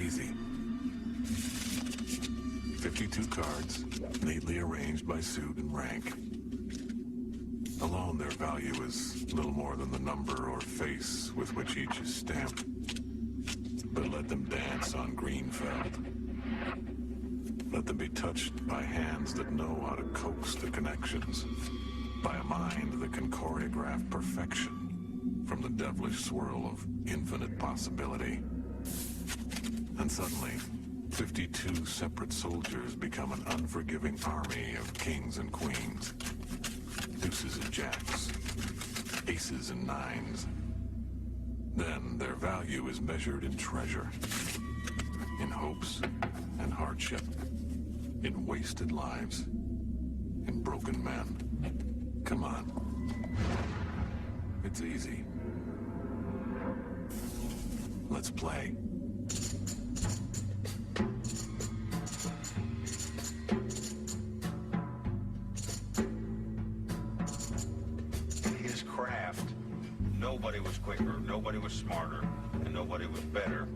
easy. 52 cards, neatly arranged by suit and rank. Alone, their value is little more than the number or face with which each is stamped. But let them dance on green felt. Let them be touched by hands that know how to coax the connections, by a mind that can choreograph perfection from the devilish swirl of infinite possibility. And suddenly, 52 separate soldiers become an unforgiving army of kings and queens, deuces and jacks, aces and nines. Then their value is measured in treasure, in hopes and hardship, in wasted lives, in broken men. Come on. It's easy. Let's play. His craft, nobody was quicker, nobody was smarter, and nobody was better.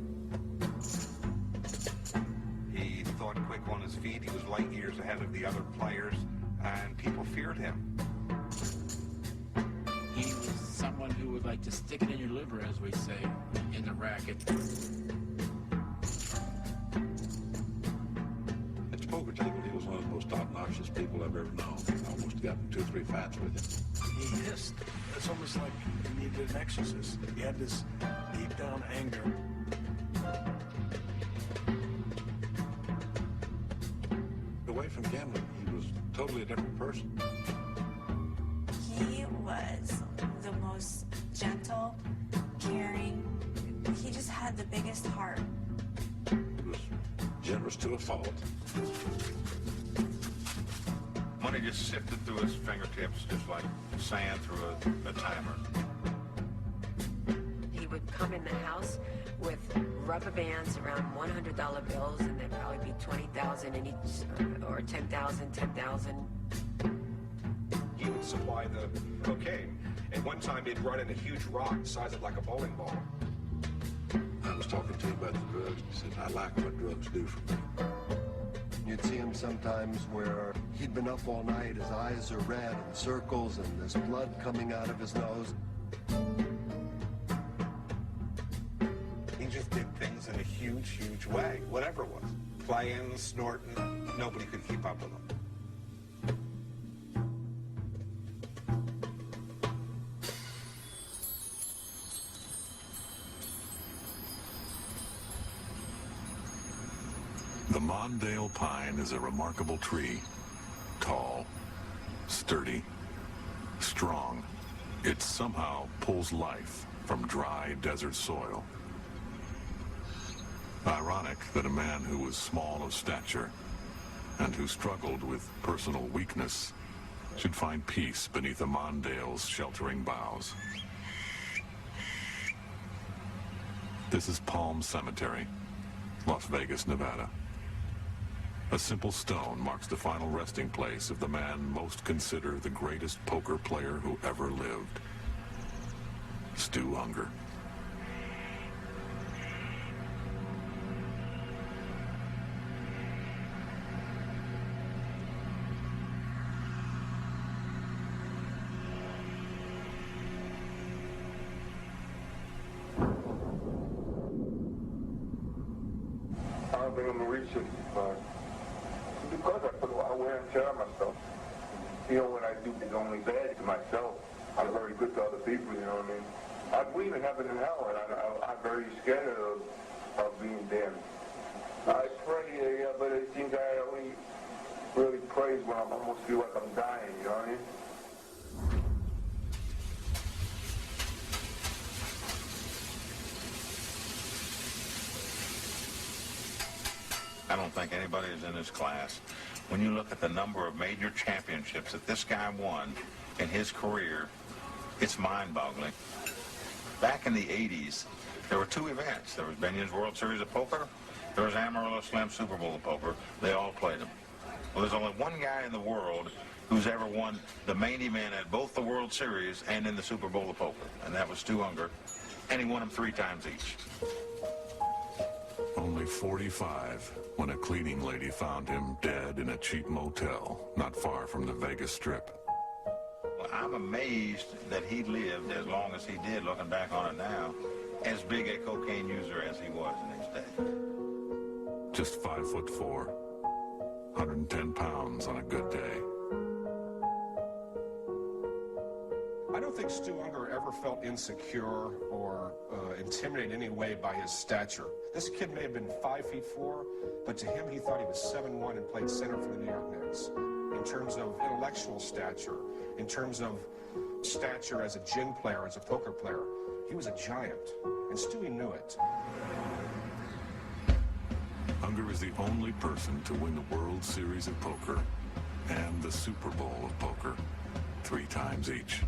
He thought quick on his feet. He was light years ahead of the other players, and people feared him. He was someone who would like to stick it in your liver, as we say, in the racket. At the poker table, he was one of the most obnoxious people I've ever known. I almost got in 2 or 3 fights with him. He hissed. It's almost like he needed an exorcist. He had this deep down anger. Away from gambling, he was totally a different person. He was the most gentle, caring. He just had the biggest heart. He was generous to a fault. Money just sifted through his fingertips just like sand through a timer. He would come in the house with rubber bands around $100 bills, and there'd probably be 20,000 in each, or 10,000, 10,000. He would supply the cocaine. At one time, he'd run in a huge rock the size of like a bowling ball. I was talking to him about the drugs. He said, I like what drugs do for me. You'd see him sometimes where he'd been up all night, his eyes are red and circles, and there's blood coming out of his nose. He just did things in a huge, huge way, whatever it was. Playing, snorting, nobody could keep up with him. The Mondale pine is a remarkable tree. Tall, sturdy, strong. It somehow pulls life from dry desert soil. Ironic that a man who was small of stature and who struggled with personal weakness should find peace beneath a Mondale's sheltering boughs. This is Palm Cemetery, Las Vegas, Nevada. A simple stone marks the final resting place of the man most considered the greatest poker player who ever lived, Stu Ungar. I don't think I'm gonna reach 65. Because I put a lot of wear and tear on myself. You know, what I do is only bad to myself. I'm very good to other people, you know what I mean? I believe in heaven and hell, and I'm very scared of being damned. I pray, yeah, but it seems I only really praise when I almost feel like I'm dying, you know what I mean? I don't think anybody is in his class. When you look at the number of major championships that this guy won in his career, it's mind-boggling. Back in the 80s, there were 2 events. There was Benion's World Series of Poker. There was Amarillo Slim Super Bowl of Poker. They all played them. Well, there's only one guy in the world who's ever won the main event at both the World Series and in the Super Bowl of Poker, and that was Stu Ungar, and he won them 3 times each. Only 45 when a cleaning lady found him dead in a cheap motel not far from the Vegas Strip. Well, I'm amazed that he lived as long as he did, looking back on it now, as big a cocaine user as he was in his day. Just 5'4", 110 pounds on a good day. I don't think Stu Ungar ever felt insecure or intimidated in any way by his stature. This kid may have been 5'4", but to him he thought he was 7'1" and played center for the New York Knicks. In terms of intellectual stature, in terms of stature as a gin player, as a poker player, he was a giant, and Stewie knew it. Ungar is the only person to win the World Series of Poker and the Super Bowl of Poker 3 times each.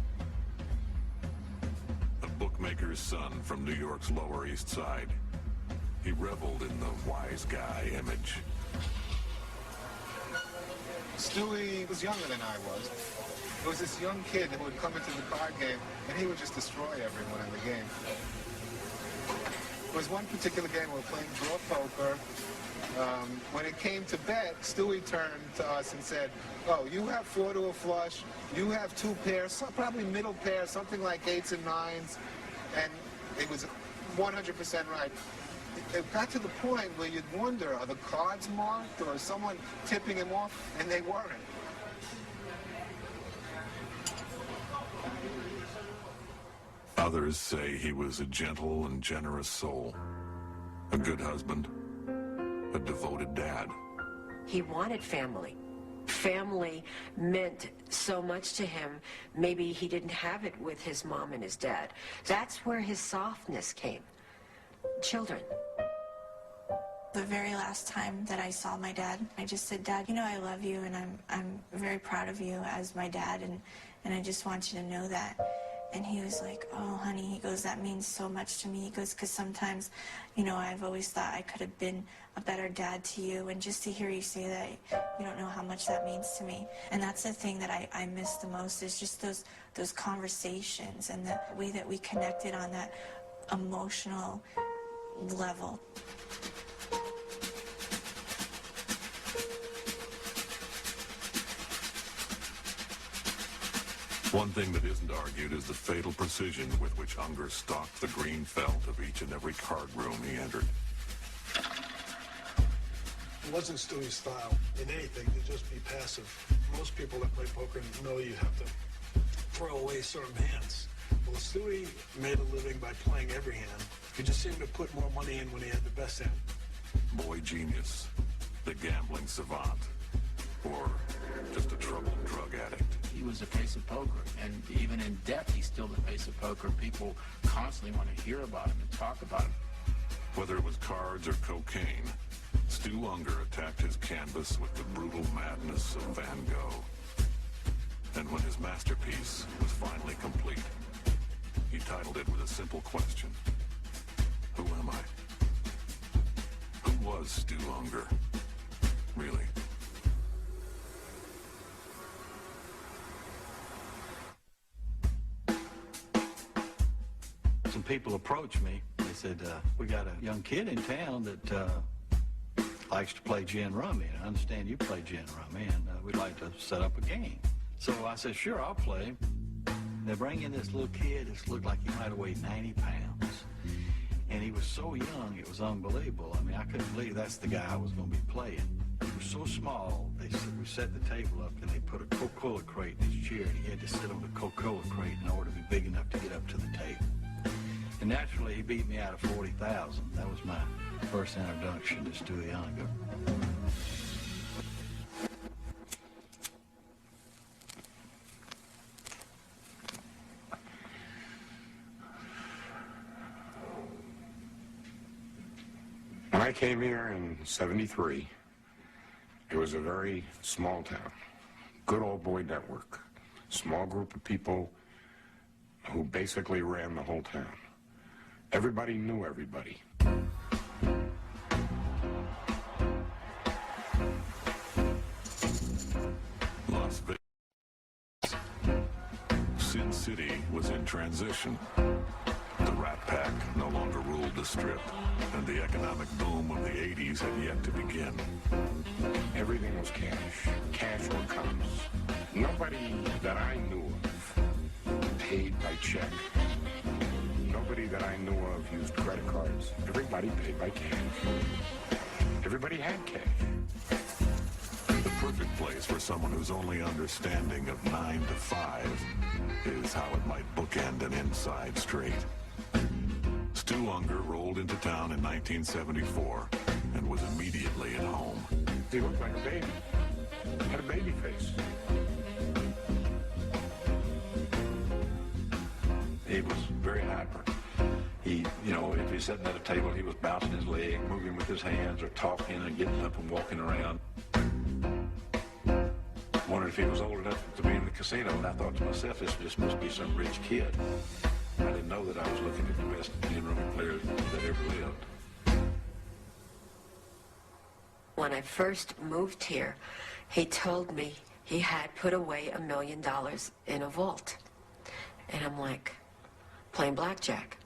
A bookmaker's son from New York's Lower East Side, he reveled in the wise guy image. Stewie was younger than I was. There was this young kid who would come into the card game, and he would just destroy everyone in the game. There was one particular game we were playing draw poker. When it came to bet, Stewie turned to us and said, "Oh, you have 4 to a flush, you have 2 pairs, probably middle pair, something like 8s and 9s," and it was 100% right. It got to the point where you'd wonder, are the cards marked or is someone tipping him off? And they weren't. Others say he was a gentle and generous soul, a good husband, a devoted dad. He wanted family. Family meant so much to him. Maybe he didn't have it with his mom and his dad. That's where his softness came. Children. The very last time that I saw my dad, I just said, "Dad, you know I love you, and I'm very proud of you as my dad, and I just want you to know that." And he was like, "Oh, honey," he goes, "that means so much to me." He goes, "Because sometimes, you know, I've always thought I could have been a better dad to you, and just to hear you say that, you don't know how much that means to me." And that's the thing that I miss the most, is just those conversations and the way that we connected on that emotional level. One thing that isn't argued is the fatal precision with which Ungar stalked the green felt of each and every card room he entered. It wasn't Stewie's style in anything to just be passive. Most people that play poker know you have to throw away certain hands. Well, Stewie made a living by playing every hand. He just seemed to put more money in when he had the best hand. Boy genius, the gambling savant, or just a troubled drug addict. He was the face of poker, and even in death, he's still the face of poker. People constantly want to hear about him and talk about him. Whether it was cards or cocaine, Stu Ungar attacked his canvas with the brutal madness of Van Gogh. And when his masterpiece was finally complete, he titled it with a simple question: who am I? Who was Stu Ungar, really? Some people approached me. They said, "We got a young kid in town that likes to play gin rummy. And I understand you play gin rummy, and we'd like to set up a game." So I said, "Sure, I'll play." They bring in this little kid. This looked like he might have weighed 90 pounds. And he was so young, it was unbelievable. I mean, I couldn't believe that's the guy I was going to be playing. He was so small, we set the table up, and they put a Coca-Cola crate in his chair, and he had to sit on the Coca-Cola crate in order to be big enough to get up to the table. And naturally, he beat me out of 40,000. That was my first introduction to Stu Ungar. When I came here in '73, it was a very small town. Good old boy network. Small group of people who basically ran the whole town. Everybody knew everybody. Las Vegas. Sin City was in transition. The Rat Pack no longer ruled ruled the Strip, and the economic boom of the 80s had yet to begin. Everything was cash. Cash or comes. Nobody that I knew of paid by check. Nobody that I knew of used credit cards. Everybody paid by cash. Everybody had cash. The perfect place for someone whose only understanding of 9 to 5 is how it might bookend an inside straight. Stu Ungar rolled into town in 1974 and was immediately at home. He looked like a baby. Had a baby face. He was very hyper. He, you know, if he's sitting at a table, he was bouncing his leg, moving with his hands, or talking and getting up and walking around. Wondered if he was old enough to be in the casino, and I thought to myself, this just must be some rich kid. I didn't know that I was looking at the best gin rummy player that ever lived. When I first moved here, he told me he had put away $1 million in a vault. And I'm like, playing blackjack.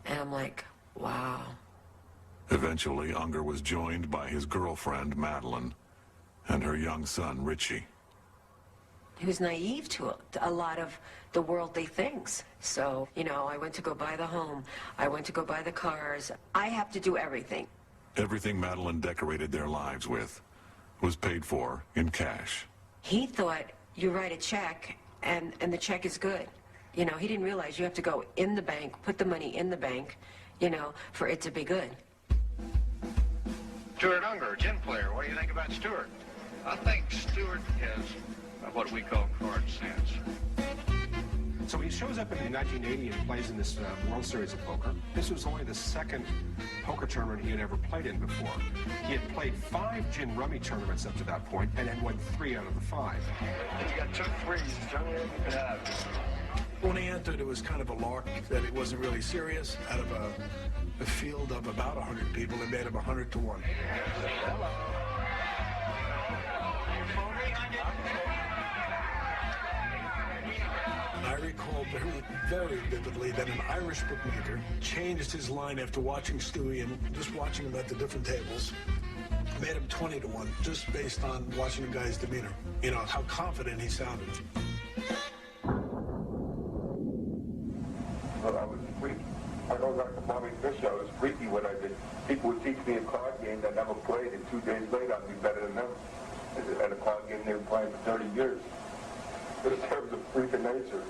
And I'm like, wow. Eventually, Ungar was joined by his girlfriend, Madeline, and her young son, Richie. He was naive to a lot of the worldly things. So, you know, I went to go buy the home. I went to go buy the cars. I have to do everything. Everything Madeline decorated their lives with was paid for in cash. He thought you write a check and the check is good. You know, he didn't realize you have to go in the bank, put the money in the bank, you know, for it to be good. Stuart Ungar, gin player. What do you think about Stuart? I think Stuart has what we call card sense. So he shows up in 1980 and plays in this World Series of Poker. This was only the second poker tournament he had ever played in before. He had played 5 gin rummy tournaments up to that point and had won 3 out of the 5. You got 2 threes, Johnny. When he entered, it was kind of a lark, that it wasn't really serious. Out of a field of about 100 people, they made him 100 to 1. Hello. I recall very vividly that an Irish bookmaker changed his line after watching Stewie and just watching him at the different tables. Made him 20 to 1, just based on watching the guy's demeanor. You know, how confident he sounded. Well, I was freaky. I know like the Bobby Fischer, I was freaky when I did. People would teach me a card game that I never played, and 2 days later I'd be better than them. At a card game they were playing for 30 years. In terms of freak of nature.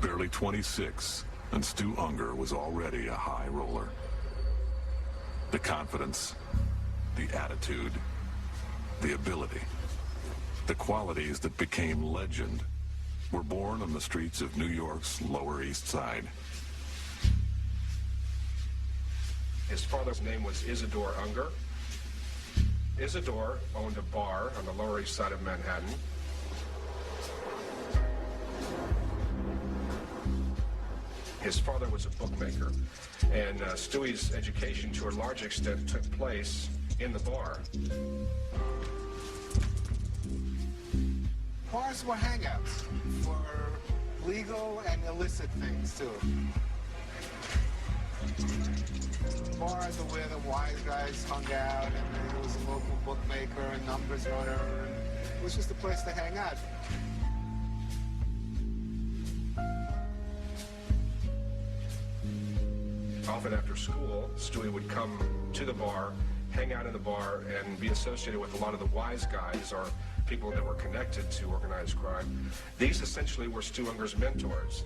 Barely 26, and Stu Ungar was already a high roller. The confidence, the attitude, the ability, the qualities that became legend were born on the streets of New York's Lower East Side. His father's name was Isidore Ungar. Isidore owned a bar on the Lower East Side of Manhattan. His father was a bookmaker, and Stewie's education, to a large extent, took place in the bar. Bars were hangouts for legal and illicit things, too. Bars are where the wise guys hung out, and there was a local bookmaker and numbers runner, and it was just a place to hang out. Often after school, Stewie would come to the bar, hang out in the bar, and be associated with a lot of the wise guys or people that were connected to organized crime. These essentially were Stu Ungar's mentors.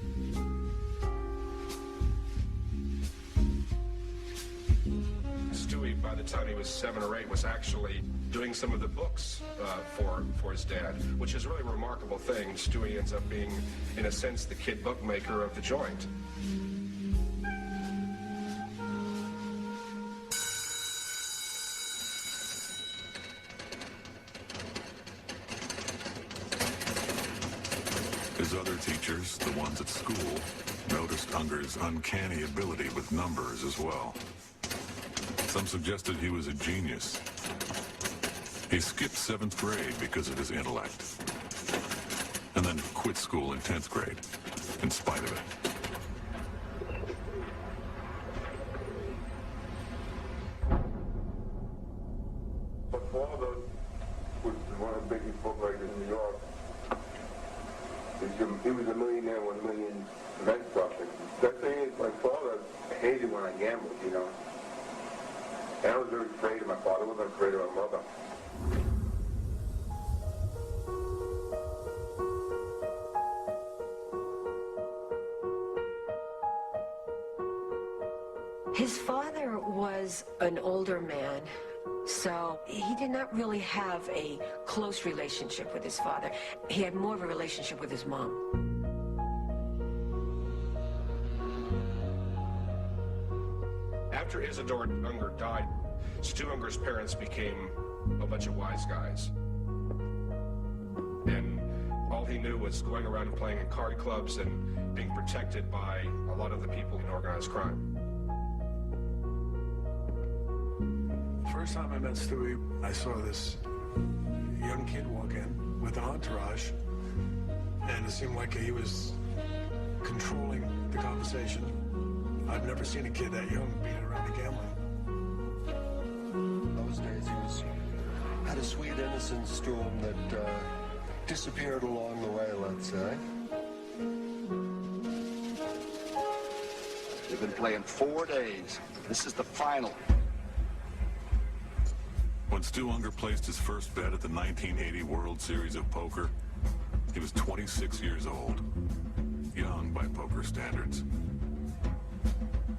Stewie, by the time he was 7 or 8, was actually doing some of the books for his dad, which is a really remarkable thing. Stewie ends up being, in a sense, the kid bookmaker of the joint. His other teachers, the ones at school, noticed Ungar's uncanny ability with numbers as well. Some suggested he was a genius. He skipped 7th grade because of his intellect. and then quit school in 10th grade, in spite of it. My father was one of the biggest book writers in New York. He was a millionaire, 1 million rent profit. The thing is, my father hated when I gambled, you know. And I was very afraid of my father. I wasn't afraid of my mother. His father was an older man, so he did not really have a close relationship with his father. He had more of a relationship with his mom. After Isidore Ungar died, Stu Ungar's parents became a bunch of wise guys. And all he knew was going around and playing in card clubs and being protected by a lot of the people in organized crime. First time I met Stewie, I saw this young kid walk in with an entourage, and it seemed like he was controlling the conversation. I've never seen a kid that young being around the gambling. Those days he had a sweet innocence to him that disappeared along the way, let's say. They've been playing 4 days. This is the final. When Stu Ungar placed his first bet at the 1980 World Series of Poker, he was 26 years old, young by poker standards.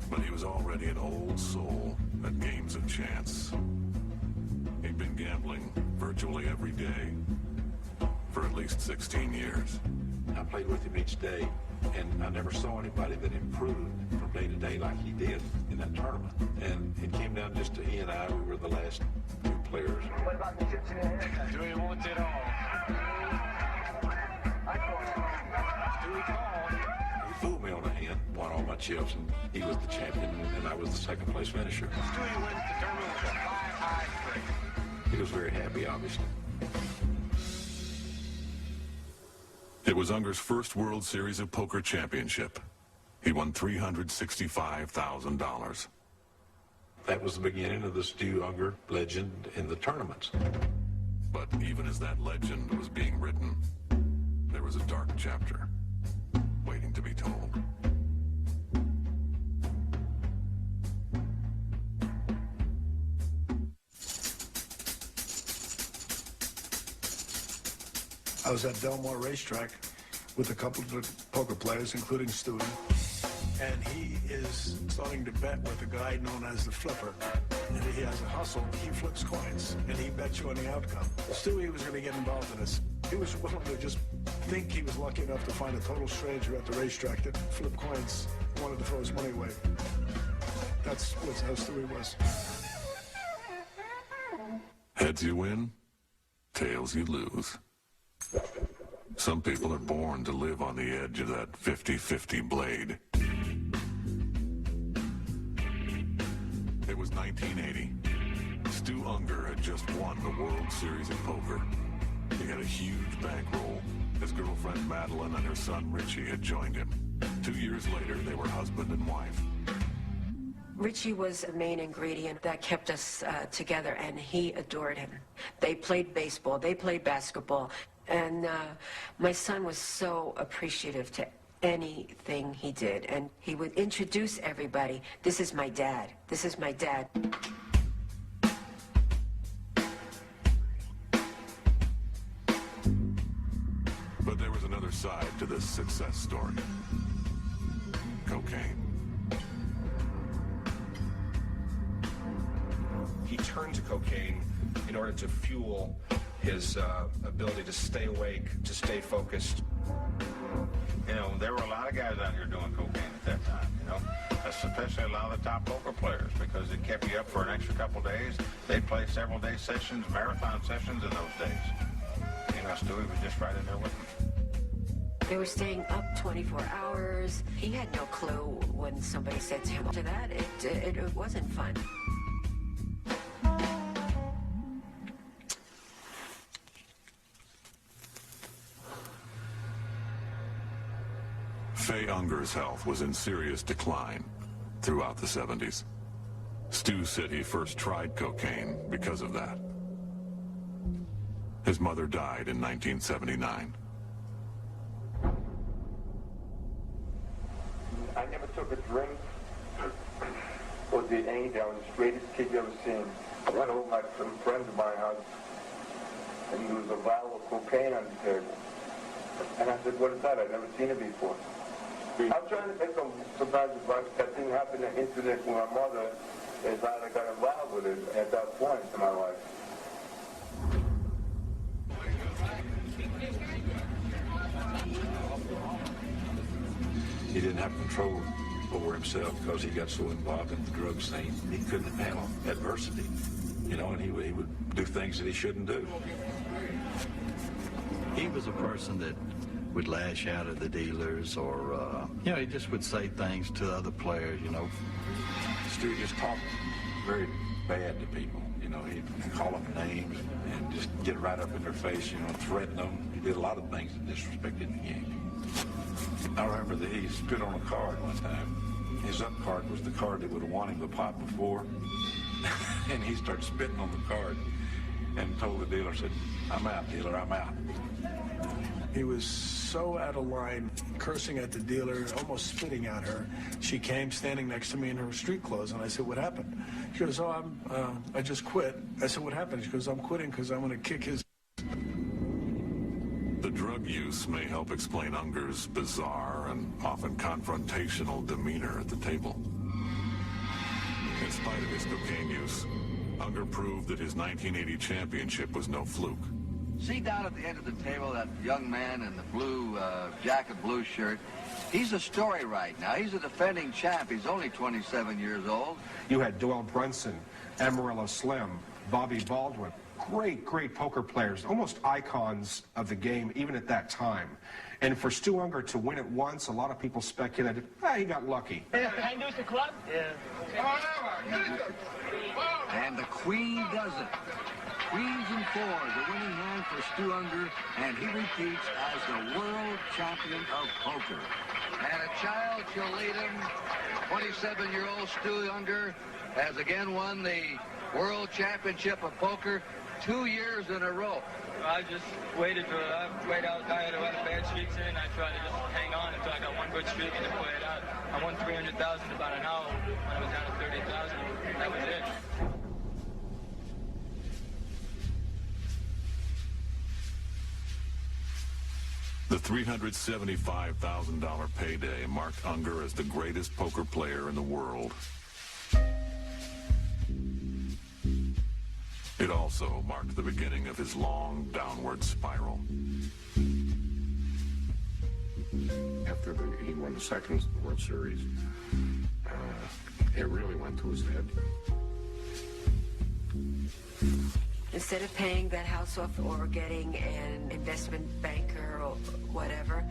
But he was already an old soul at games of chance. He'd been gambling virtually every day for at least 16 years. I played with him each day, and I never saw anybody that improved from day to day like he did in that tournament. And it came down just to he and I. We were the last two players. What about the chips in the head? Do you want it all? He fooled me on a hand, won all my chips, and he was the champion, and I was the second place finisher. Stewie wins the tournament with a high straight. He was very happy, obviously. It was Ungar's first World Series of Poker championship. He won $365,000. That was the beginning of the Stu Ungar legend in the tournaments. But even as that legend was being written, there was a dark chapter waiting to be told. I was at Belmore Racetrack with a couple of poker players, including Stewie, and he is starting to bet with a guy known as the flipper. And he has a hustle. He flips coins, and he bets you on the outcome. Stewie was going to get involved in this. He was willing to just think he was lucky enough to find a total stranger at the racetrack that flipped coins, wanted to throw his money away. That's how Stewie was. Heads you win, tails you lose. Some people are born to live on the edge of that 50-50 blade. It was 1980. Stu Ungar had just won the World Series of Poker. He had a huge bankroll. His girlfriend Madeline and her son Richie had joined him. 2 years later, they were husband and wife. Richie was a main ingredient that kept us together, and he adored him. They played baseball, they played basketball, and my son was so appreciative to anything he did, and he would introduce everybody. This is my dad. This is my dad. But there was another side to this success story. Cocaine. He turned to cocaine in order to fuel his ability to stay awake, to stay focused. You know, there were a lot of guys out here doing cocaine at that time, you know, especially a lot of the top poker players, because it kept you up for an extra couple days. They'd play several day sessions, marathon sessions in those days. You know, Stewie was just right in there with them. They were staying up 24 hours. He had no clue when somebody said to him, after that, it wasn't fun. Faye Ungar's health was in serious decline throughout the 70s. Stu said he first tried cocaine because of that. His mother died in 1979. I never took a drink or did anything. I was the straightest kid you ever seen. I went over to some friends of mine house, and there was a vial of cocaine on the table. And I said, what is that? I've never seen it before. I'm trying to think of sometimes if that didn't happen an incident with my mother, is that I got involved with it at that point in my life. He didn't have control over himself because he got so involved in the drug scene. He couldn't handle adversity, you know, and he would do things that he shouldn't do. He was a person that would lash out at the dealers, or, you know, he just would say things to other players, you know. Stu just talked very bad to people. You know, he'd call them names and just get right up in their face, you know, threaten them. He did a lot of things that disrespected the game. I remember that he spit on a card one time. His up card was the card that would have won him the pot before. And he started spitting on the card and told the dealer, said, I'm out, dealer, I'm out. He was so out of line, cursing at the dealer, almost spitting at her. She came standing next to me in her street clothes, and I said, what happened? She goes, oh, I just quit. I said, what happened? She goes, I'm quitting because I'm going to kick his... The drug use may help explain Ungar's bizarre and often confrontational demeanor at the table. In spite of his cocaine use, Ungar proved that his 1980 championship was no fluke. See down at the end of the table that young man in the blue jacket, blue shirt? He's a story right now. He's a defending champ. He's only 27 years old. You had Doyle Brunson, Amarillo Slim, Bobby Baldwin. Great, great poker players, almost icons of the game, even at that time. And for Stu Ungar to win it once, a lot of people speculated, he got lucky. I lose the club? Yeah. And the queen does it. Queens and fours, the winning hand for Stu Ungar, and he repeats as the world champion of poker. And a child shall lead him. 27-year-old Stu Ungar has again won the world championship of poker 2 years in a row. I just waited out. I had a lot of bad streaks in. I tried to just hang on until I got one good streak and then play it out. I won $300,000 about an hour when I was down to $30,000. That was it. The $375,000 payday marked Ungar as the greatest poker player in the world. It also marked the beginning of his long downward spiral. After he won the second World Series, it really went to his head. Instead of paying that house off or getting an investment banker or whatever,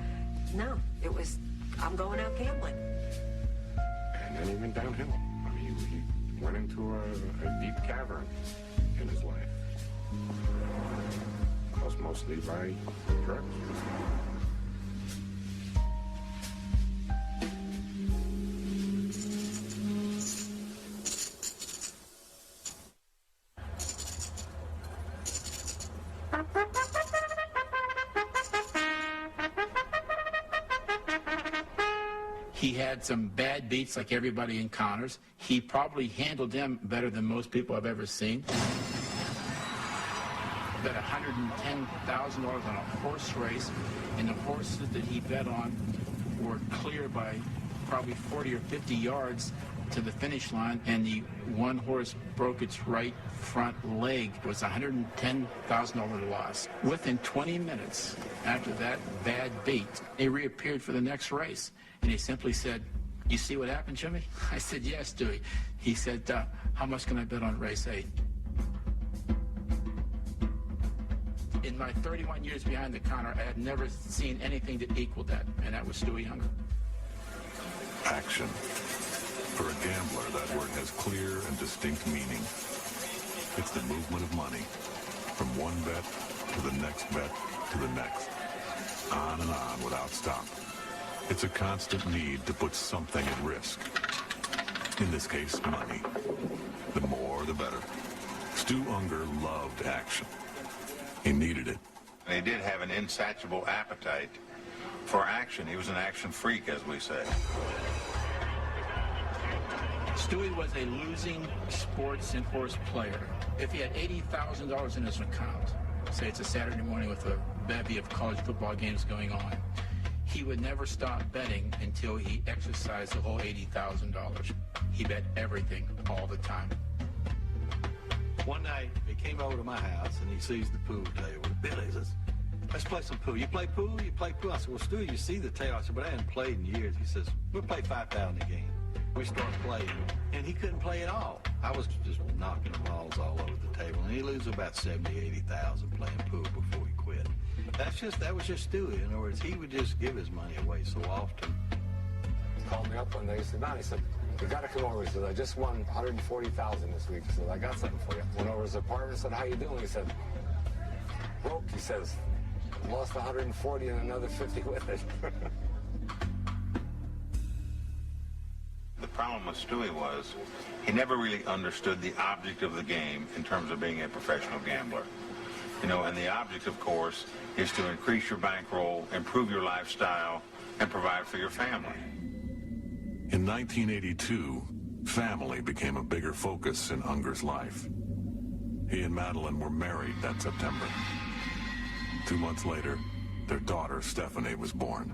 no, it was, I'm going out gambling. And then he went downhill. I mean, he went into a deep cavern in his life, caused mostly by drugs. He had some bad beats like everybody encounters. He probably handled them better than most people I've ever seen. Bet $110,000 on a horse race, and the horses that he bet on were clear by probably 40 or 50 yards to the finish line, and the one horse broke its right front leg. It was a $110,000 loss. Within 20 minutes after that bad beat, he reappeared for the next race. And he simply said, you see what happened, Jimmy? I said, yes, Dewey. He said, how much can I bet on race 8? In my 31 years behind the counter, I had never seen anything that equaled that, and that was Stu Ungar. Action. For a gambler, that word has clear and distinct meaning. It's the movement of money from one bet to the next bet to the next, on and on without stop. It's a constant need to put something at risk. In this case, money. The more, the better. Stu Ungar loved action. He needed it. He did have an insatiable appetite for action. He was an action freak, as we say. Stewie was a losing sports and horse player. If he had $80,000 in his account, say it's a Saturday morning with a bevy of college football games going on, he would never stop betting until he exercised the whole $80,000. He bet everything all the time. One night, he came over to my house, and he sees the pool table. Billy says, let's play some pool. You play pool? You play pool? I said, well, Stu, you see the table. I said, but I hadn't played in years. He says, we'll play $5,000 a game. We start playing, and he couldn't play at all. I was just knocking the balls all over the table, and he loses about $70,000, $80,000 playing pool before he quit. That was just Stewie. In other words, he would just give his money away so often. He called me up one day. He said, "Man," he said, "you got to come over." He said, "I just won $140,000 this week." He said, "I got something for you." Went over to his apartment. Said, "How you doing?" He said, "Broke." He says, "Lost 140 and another 50 with it." The problem with Stewie was he never really understood the object of the game in terms of being a professional gambler. You know, and the object, of course, is to increase your bankroll, improve your lifestyle, and provide for your family. In 1982, family became a bigger focus in Ungar's life. He and Madeline were married that September. 2 months later, their daughter, Stephanie, was born.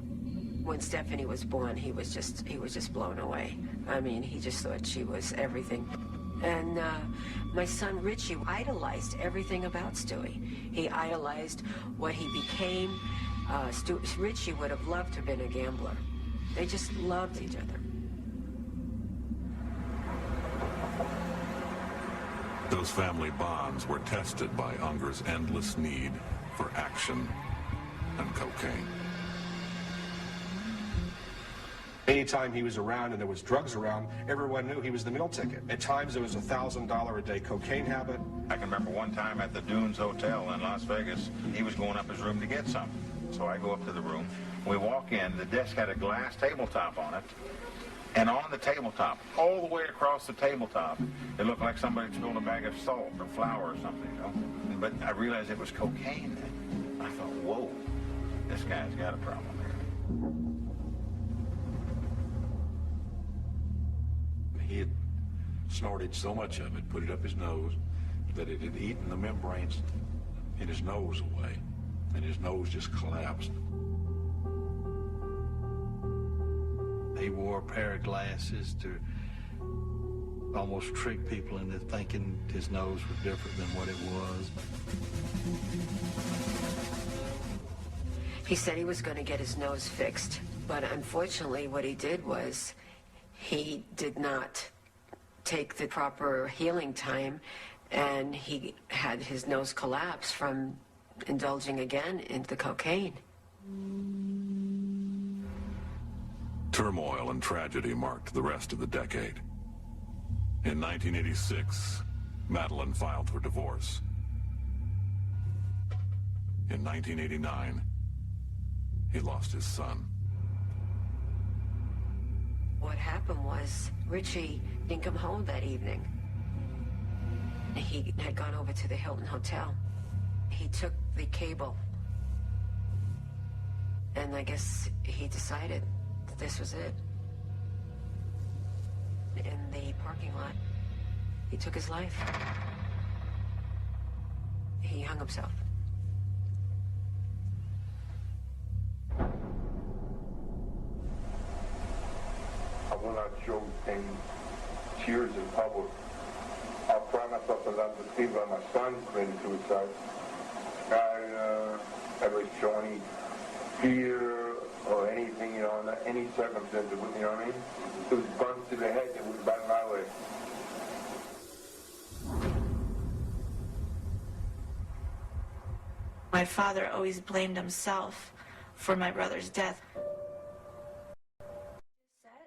When Stephanie was born, he was just blown away. I mean, he just thought she was everything. And my son Richie idolized everything about Stewie. He idolized what he became. Richie would have loved to have been a gambler. They just loved each other. Those family bonds were tested by Ungar's endless need for action and cocaine. Anytime he was around and there was drugs around, everyone knew he was the meal ticket. At times there was a $1,000 a day cocaine habit. I can remember one time at the Dunes Hotel in Las Vegas, he was going up his room to get something. So I go up to the room. We walk in, the desk had a glass tabletop on it. And on the tabletop, all the way across the tabletop, it looked like somebody spilled a bag of salt or flour or something, you know. But I realized it was cocaine then. I thought, whoa, this guy's got a problem here. He had snorted so much of it, put it up his nose, that it had eaten the membranes in his nose away, and his nose just collapsed. He wore a pair of glasses to almost trick people into thinking his nose was different than what it was. He said he was going to get his nose fixed, but unfortunately what he did was he did not take the proper healing time, and he had his nose collapse from indulging again into cocaine. Turmoil and tragedy marked the rest of the decade. In 1986, Madeline filed for divorce. In 1989, he lost his son. What happened was Richie didn't come home that evening. He had gone over to the Hilton Hotel. He took the cable, and I guess he decided that this was it. In the parking lot, he took his life. He hung himself. I will not show any tears in public. I'll cry myself to not to see by my son committed suicide. I never show any fear or anything, you know, in any circumstance, you know what I mean? It was guns to the head that was about my way. My father always blamed himself for my brother's death.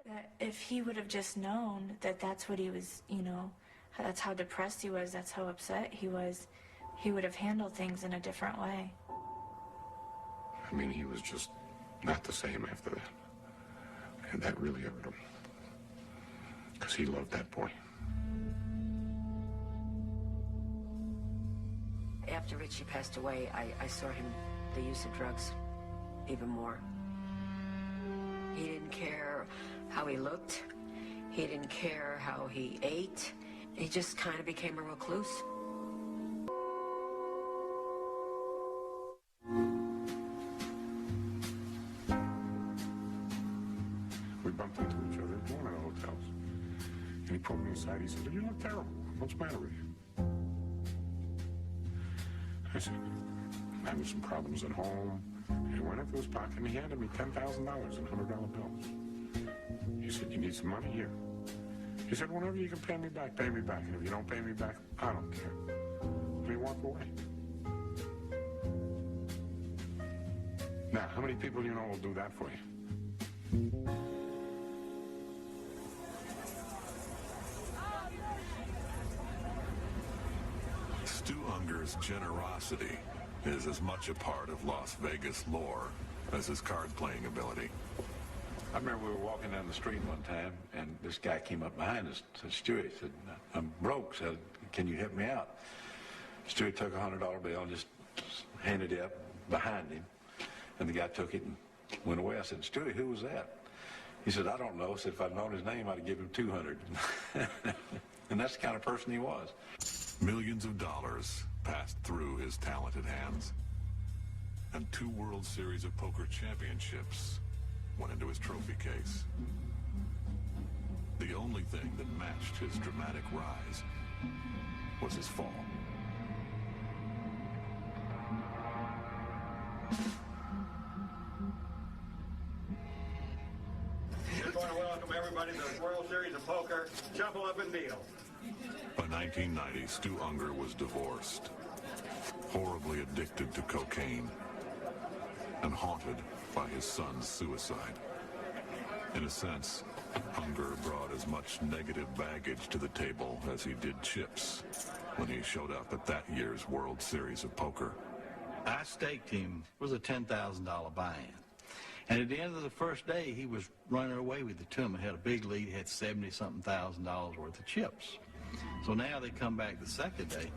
That if he would have just known that that's what he was, you know, that's how depressed he was, that's how upset he was, he would have handled things in a different way. I mean, he was just not the same after that. And that really hurt him. Because he loved that boy. After Richie passed away, I saw him, the use of drugs, even more. He didn't care how he looked. He didn't care how he ate. He just kind of became a recluse. We bumped into each other at one of the hotels. And he pulled me aside. He said, "You look terrible. What's the matter with you?" I said, "I'm having some problems at home." He went into his pocket and he handed me $10,000 in $100 bills. He said, "You need some money? Here." He said, "Whenever you can pay me back, pay me back. And if you don't pay me back, I don't care." And he walked away. Now, how many people do you know will do that for you? Stu Ungar's generosity is as much a part of Las Vegas lore as his card-playing ability. I remember we were walking down the street one time, and this guy came up behind us, said, "Stuart," said, "I'm broke," said, "Can you help me out?" Stuart took a $100 bill and just handed it up behind him, and the guy took it and went away. I said, "Stuart, who was that?" He said, "I don't know." I said, "If I'd known his name, I'd have given him 200. And that's the kind of person he was. Millions of dollars passed through his talented hands, and 2 World Series of Poker championships went into his trophy case. The only thing that matched his dramatic rise was his fall. Just want to welcome everybody to the World Series of Poker. Shuffle up and deal. By 1990, Stu Ungar was divorced, horribly addicted to cocaine, and haunted by his son's suicide. In a sense, Ungar brought as much negative baggage to the table as he did chips when he showed up at that year's World Series of Poker. I staked him. It was a $10,000 buy-in. And at the end of the first day, he was running away with the tournament. Had a big lead, had $70-something thousand worth of chips. So now they come back the second day,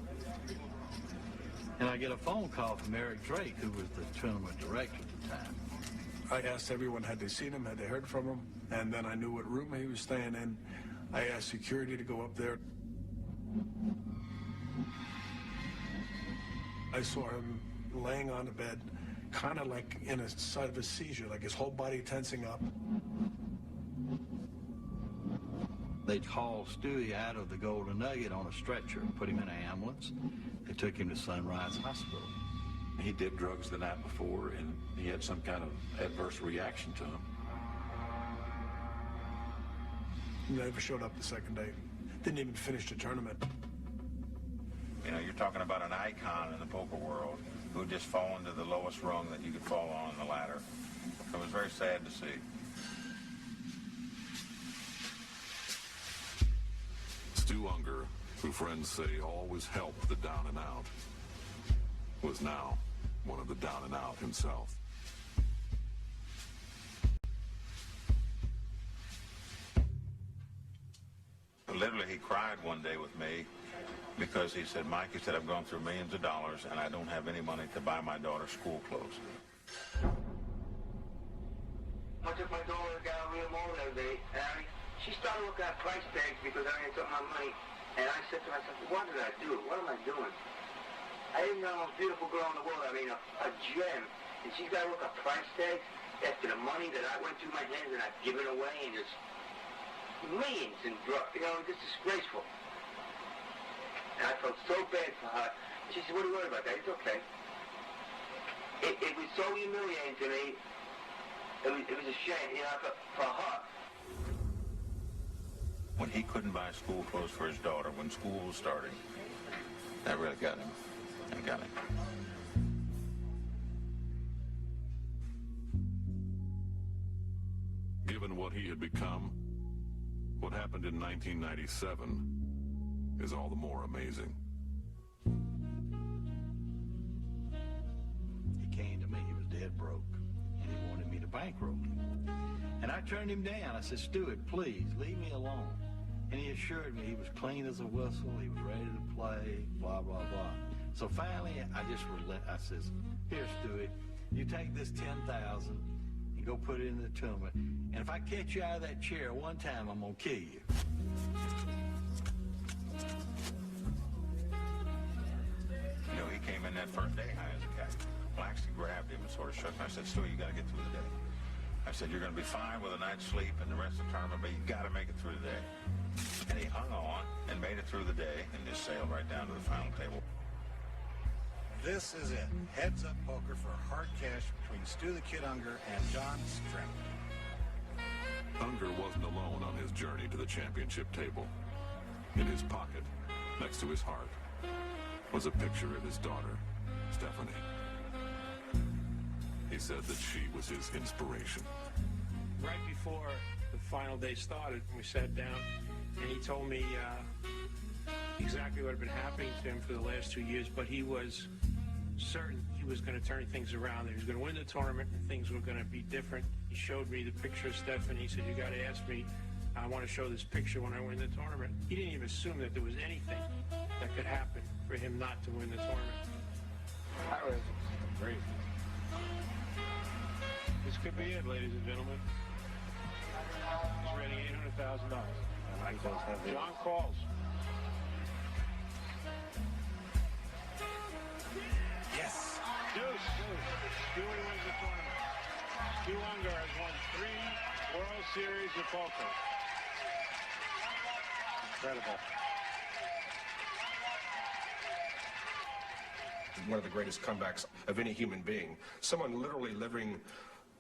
and I get a phone call from Eric Drake, who was the tournament director at the time. I asked everyone, had they seen him, had they heard from him, and then I knew what room he was staying in. I asked security to go up there. I saw him laying on the bed, kind of like in a side of a seizure, like his whole body tensing up. They hauled Stewie out of the Golden Nugget on a stretcher and put him in an ambulance. They took him to Sunrise Hospital. He did drugs the night before, and he had some kind of adverse reaction to them. He never showed up the second day. Didn't even finish the tournament. You know, you're talking about an icon in the poker world who just fallen to the lowest rung that you could fall on the ladder. It was very sad to see. Stu Ungar, who friends say always helped the down and out, was now one of the down and out himself. Literally, he cried one day with me because he said, "Mike," he said, "I've gone through millions of dollars and I don't have any money to buy my daughter's school clothes." I took my daughter down real mall the other day, and she started looking at price tags because I had took my money, and I said to myself, "What did I do? What am I doing? I didn't know the most beautiful girl in the world. I mean, a gem, and she's got to look at price tags after the money that I went through my hands and I've given away, and just millions in drugs. You know, it's disgraceful." And I felt so bad for her. She said, "What are you worried about that? It's okay." It was so humiliating to me. It was a shame, you know, for her. When he couldn't buy school clothes for his daughter when school was starting, that really got him. That got him. Given what he had become, what happened in 1997 is all the more amazing. He came to me, he was dead broke, and he wanted me to bankroll him. And And I turned him down. I said, Stuart, please, leave me alone. And he assured me he was clean as a whistle, he was ready to play, blah, blah, blah. So finally, I just I says, here, Stuart, you take this $10,000 and go put it in the tournament. And if I catch you out of that chair one time, I'm going to kill you. You know, he came in that first day high as a cat. Laxty grabbed him and sort of shook him. I said, Stu, you got to get through the day. I said, you're going to be fine with a night's sleep and the rest of the tournament, but you got to make it through the day. And he hung on and made it through the day and just sailed right down to the final table. This is it. Heads-up poker for hard cash between Stu the Kid Ungar and John Strip. Ungar wasn't alone on his journey to the championship table. In his pocket, next to his heart, was a picture of his daughter, Stephanie. He said that she was his inspiration. Right before the final day started, we sat down, and he told me exactly what had been happening to him for the last 2 years, but he was certain he was going to turn things around, that he was going to win the tournament, and things were going to be different. He showed me the picture of Stephanie. He said, you got to ask me, I want to show this picture when I win the tournament. He didn't even assume that there was anything that could happen for him not to win the tournament. That was great. This could be it, ladies and gentlemen. He's ready $800,000. John calls. Yes. Deuce. Stewie wins the tournament. Stu Ungar has won 3 World Series of poker. Incredible. One of the greatest comebacks of any human being. Someone literally living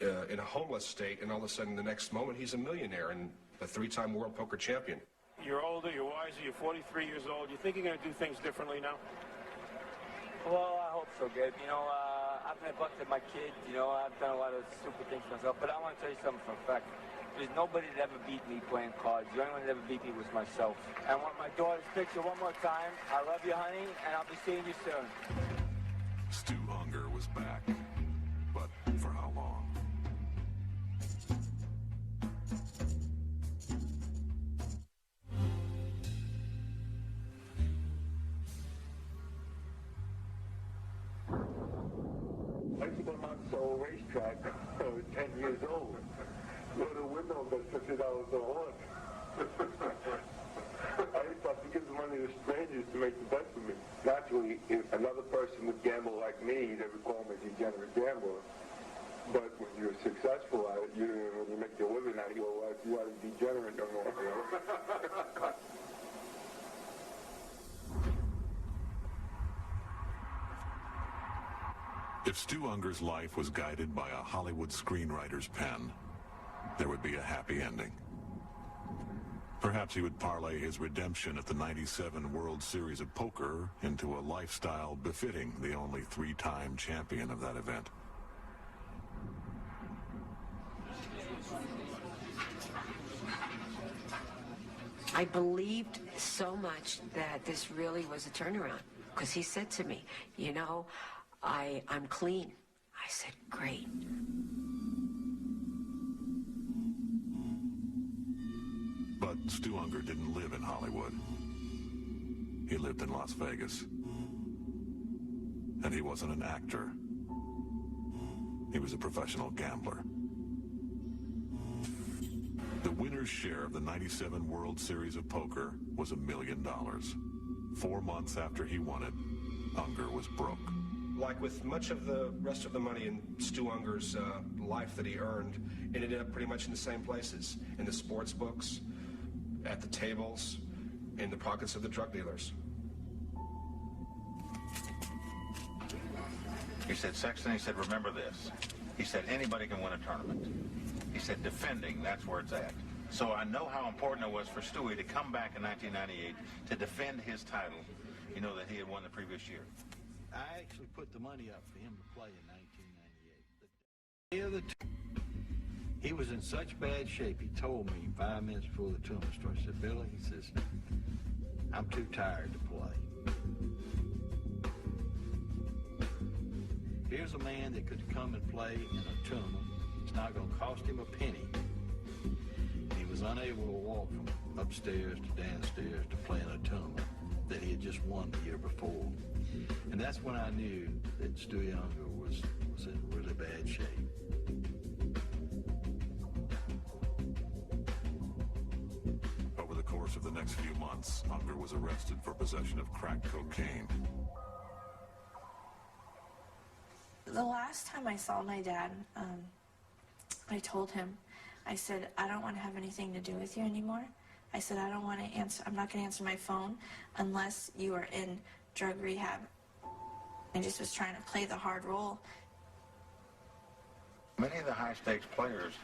in a homeless state, and all of a sudden the next moment he's a millionaire and a 3-time world poker champion. You're older, you're wiser, you're 43 years old. You think you're going to do things differently now? Well, I hope so, Gabe. You know, I've neglected my kids. You know, I've done a lot of stupid things myself. But I want to tell you something for a fact. There's nobody that ever beat me playing cards. The only one that ever beat me was myself. I want my daughter's picture one more time. I love you, honey, and I'll be seeing you soon. Stu Ungar was back, but for how long? I used to go down to the racetrack when I was 10 years old. Go to the window and bet $50 a horse. I used to have to give the money to strangers to make the bet for me. Naturally, if another person would gamble like me, they would call me a degenerate gambler. But when you're successful at it, when you make your living at it, you go, well, you are a degenerate no more. You know? If Stu Ungar's life was guided by a Hollywood screenwriter's pen, there would be a happy ending. Perhaps he would parlay his redemption at the '97 World Series of Poker into a lifestyle befitting the only 3-time champion of that event. I believed so much that this really was a turnaround, because he said to me, you know, I'm clean. I said, great. But Stu Ungar didn't live in Hollywood. He lived in Las Vegas. And he wasn't an actor. He was a professional gambler. The winner's share of the '97 World Series of Poker was $1 million. 4 months after he won it, Ungar was broke. Like with much of the rest of the money in Stu Ungar's life that he earned, it ended up pretty much in the same places. In the sports books, at the tables, in the pockets of the drug dealers. He said, Sexton, he said, remember this. He said, anybody can win a tournament. He said, defending, that's where it's at. So I know how important it was for Stewie to come back in 1998 to defend his title, you know, that he had won the previous year. I actually put the money up for him to play in 1998. The day of the he was in such bad shape, he told me 5 minutes before the tournament started, he said, Billy, he says, I'm too tired to play. Here's a man that could come and play in a tournament. It's not going to cost him a penny. was unable to walk from upstairs to downstairs to play in a tournament that he had just won the year before. And that's when I knew that Stu Ungar was in really bad shape. Over the course of the next few months, Ungar was arrested for possession of crack cocaine. The last time I saw my dad, I told him, I said, I don't want to have anything to do with you anymore. I said, I don't want to answer, I'm not going to answer my phone unless you are in drug rehab. I just was trying to play the hard role. Many of the high-stakes players,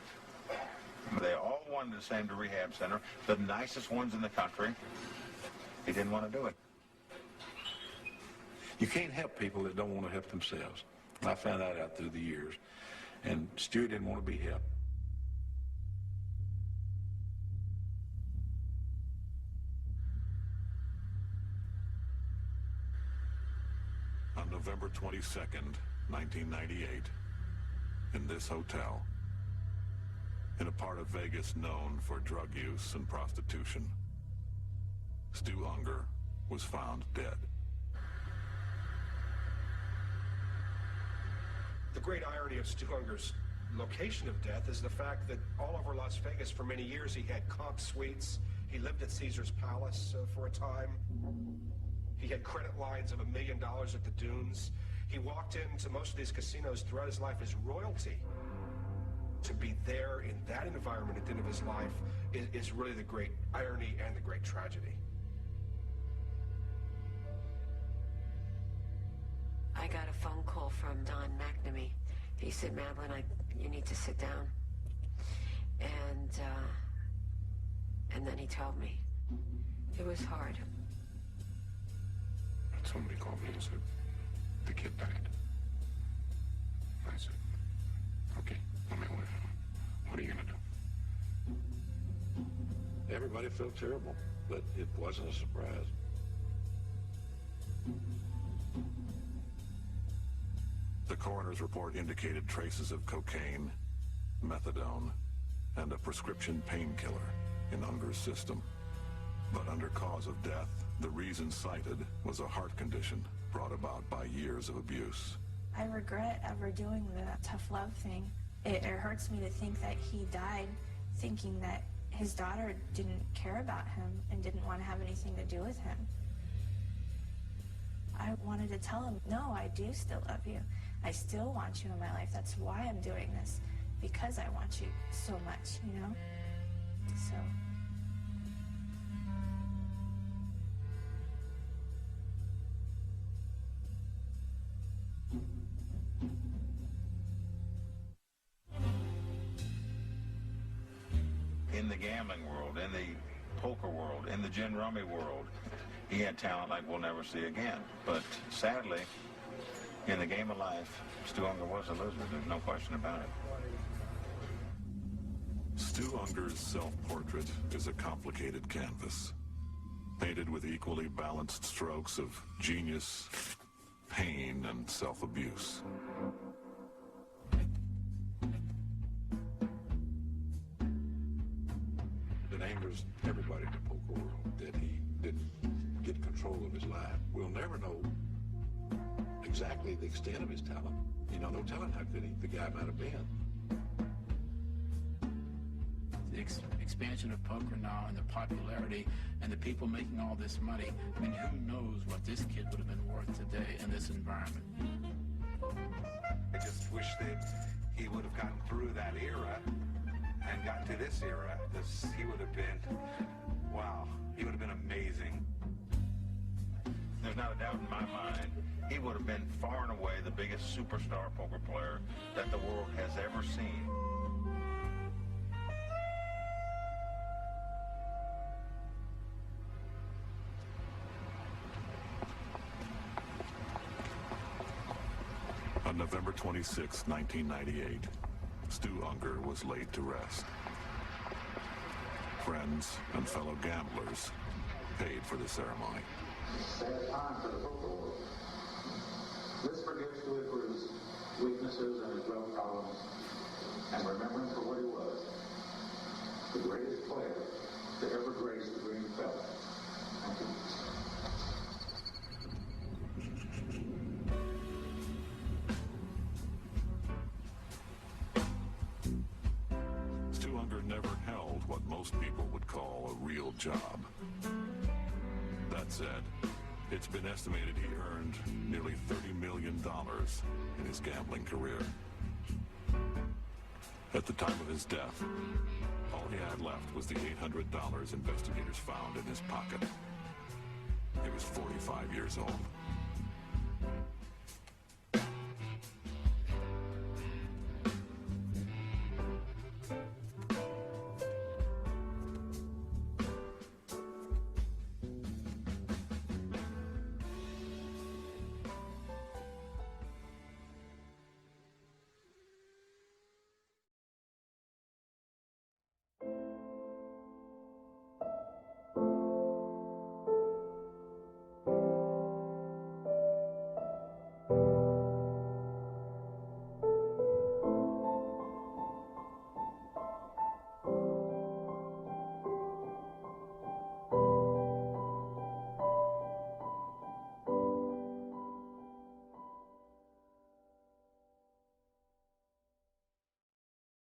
they all wanted to send him to rehab center, the nicest ones in the country. He didn't want to do it. You can't help people that don't want to help themselves. And I found that out through the years. And Stu didn't want to be helped. On November 22nd, 1998, in this hotel, in a part of Vegas known for drug use and prostitution, Stu Ungar was found dead. The great irony of Stu Ungar's location of death is the fact that all over Las Vegas for many years he had comp suites. He lived at Caesar's Palace for a time. He had credit lines of $1 million at the Dunes. He walked into most of these casinos throughout his life as royalty. To be there in that environment at the end of his life is really the great irony and the great tragedy. I got a phone call from Don McNamee. He said, Madeline, you need to sit down. And then he told me. It was hard. Somebody called me and said, the kid died. I said, okay, I mean, what are you going to do? Everybody felt terrible, but it wasn't a surprise. The coroner's report indicated traces of cocaine, methadone, and a prescription painkiller in Ungar's system. But under cause of death, the reason cited was a heart condition brought about by years of abuse. I regret ever doing the tough love thing. It hurts me to think that he died thinking that his daughter didn't care about him and didn't want to have anything to do with him. I wanted to tell him, no, I do still love you. I still want you in my life. That's why I'm doing this, because I want you so much, you know? So. In the gambling world, in the poker world, in the gin rummy world, he had talent like we'll never see again. But sadly, in the game of life, Stu Ungar was a loser. There's no question about it. Stu Ungar's self-portrait is a complicated canvas, painted with equally balanced strokes of genius, pain, and self-abuse. It angers everybody in the poker world that he didn't get control of his life. We'll never know exactly the extent of his talent. You know, no telling how good the guy might have been. The expansion of poker now and the popularity and the people making all this money, I mean, who knows what this kid would have been worth today in this environment. I just wish that he would have gotten through that era and gotten to this era. He would have been, wow, he would have been amazing. There's not a doubt in my mind, he would have been far and away the biggest superstar poker player that the world has ever seen. On November 26, 1998, Stu Ungar was laid to rest. Friends and fellow gamblers paid for the ceremony. Sad time for the poker world. Let's forgive Stuart for his weaknesses and his drug problems and remember him for what he was. the greatest player to ever grace the green felt. Thank you. Stu Ungar never held what most people would call a real job. That said, it's been estimated he earned nearly $30 million in his gambling career. At the time of his death, all he had left was the $800 investigators found in his pocket. He was 45 years old.